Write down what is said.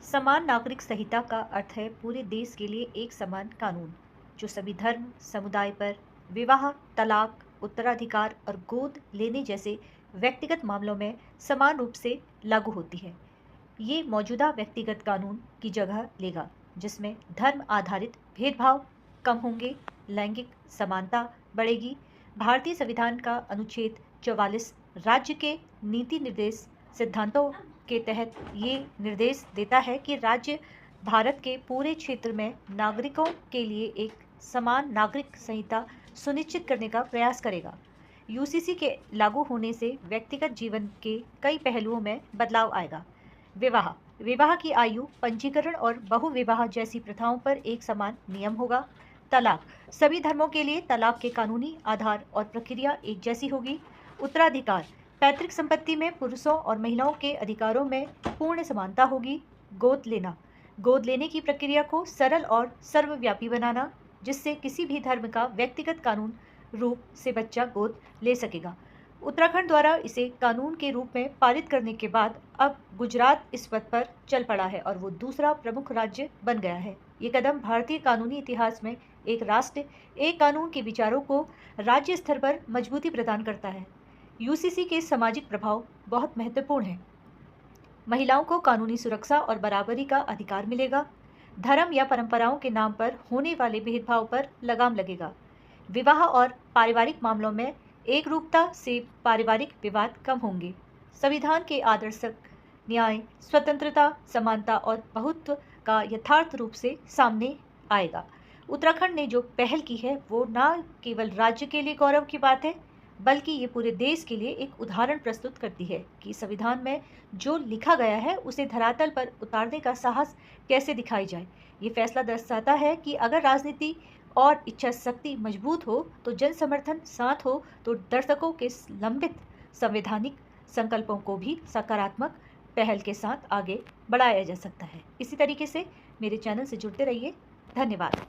समान नागरिक संहिता का अर्थ है पूरे देश के लिए एक समान कानून जो सभी धर्म समुदाय पर विवाह, तलाक, उत्तराधिकार और गोद लेने जैसे व्यक्तिगत मामलों में समान रूप से लागू होती है। ये मौजूदा व्यक्तिगत कानून की जगह लेगा, जिसमें धर्म आधारित भेदभाव कम होंगे, लैंगिक समानता बढ़ेगी। भारतीय संविधान का अनुच्छेद 44 राज्य के नीति निर्देश सिद्धांतों के तहत ये निर्देश देता है कि राज्य भारत के पूरे क्षेत्र में नागरिकों के लिए एक समान नागरिक संहिता सुनिश्चित करने का प्रयास करेगा। यूसीसी के लागू होने से व्यक्तिगत जीवन के कई पहलुओं में बदलाव आएगा। विवाह विवाह की आयु, पंजीकरण और बहुविवाह जैसी प्रथाओं पर एक समान नियम होगा। तलाक सभी धर्मों के लिए तलाक के कानूनी आधार और प्रक्रिया एक जैसी होगी। उत्तराधिकार पैतृक संपत्ति में पुरुषों और महिलाओं के अधिकारों में पूर्ण समानता होगी। गोद लेने की प्रक्रिया को सरल और सर्वव्यापी बनाना, जिससे किसी भी धर्म का व्यक्तिगत कानून रूप से बच्चा गोद ले सकेगा। उत्तराखंड द्वारा इसे कानून के रूप में पारित करने के बाद अब गुजरात इस पथ पर चल पड़ा है और वो दूसरा प्रमुख राज्य बन गया है। ये कदम भारतीय कानूनी इतिहास में एक राष्ट्र एक कानून के विचारों को राज्य स्तर पर मजबूती प्रदान करता है। यूसीसी के सामाजिक प्रभाव बहुत महत्वपूर्ण है। महिलाओं को कानूनी सुरक्षा और बराबरी का अधिकार मिलेगा। धर्म या परंपराओं के नाम पर होने वाले भेदभाव पर लगाम लगेगा। विवाह और पारिवारिक मामलों में एकरूपता से पारिवारिक विवाद कम होंगे। संविधान के आदर्श न्याय, स्वतंत्रता, समानता और बहुत्व का यथार्थ रूप से सामने आएगा। उत्तराखंड ने जो पहल की है वो न केवल राज्य के लिए गौरव की बात है, बल्कि ये पूरे देश के लिए एक उदाहरण प्रस्तुत करती है कि संविधान में जो लिखा गया है उसे धरातल पर उतारने का साहस कैसे दिखाई जाए। ये फैसला दर्शाता है कि अगर राजनीति और इच्छा शक्ति मजबूत हो तो जन समर्थन साथ हो तो दर्शकों के लंबित संवैधानिक संकल्पों को भी सकारात्मक पहल के साथ आगे बढ़ाया जा सकता है। इसी तरीके से मेरे चैनल से जुड़ते रहिए। धन्यवाद।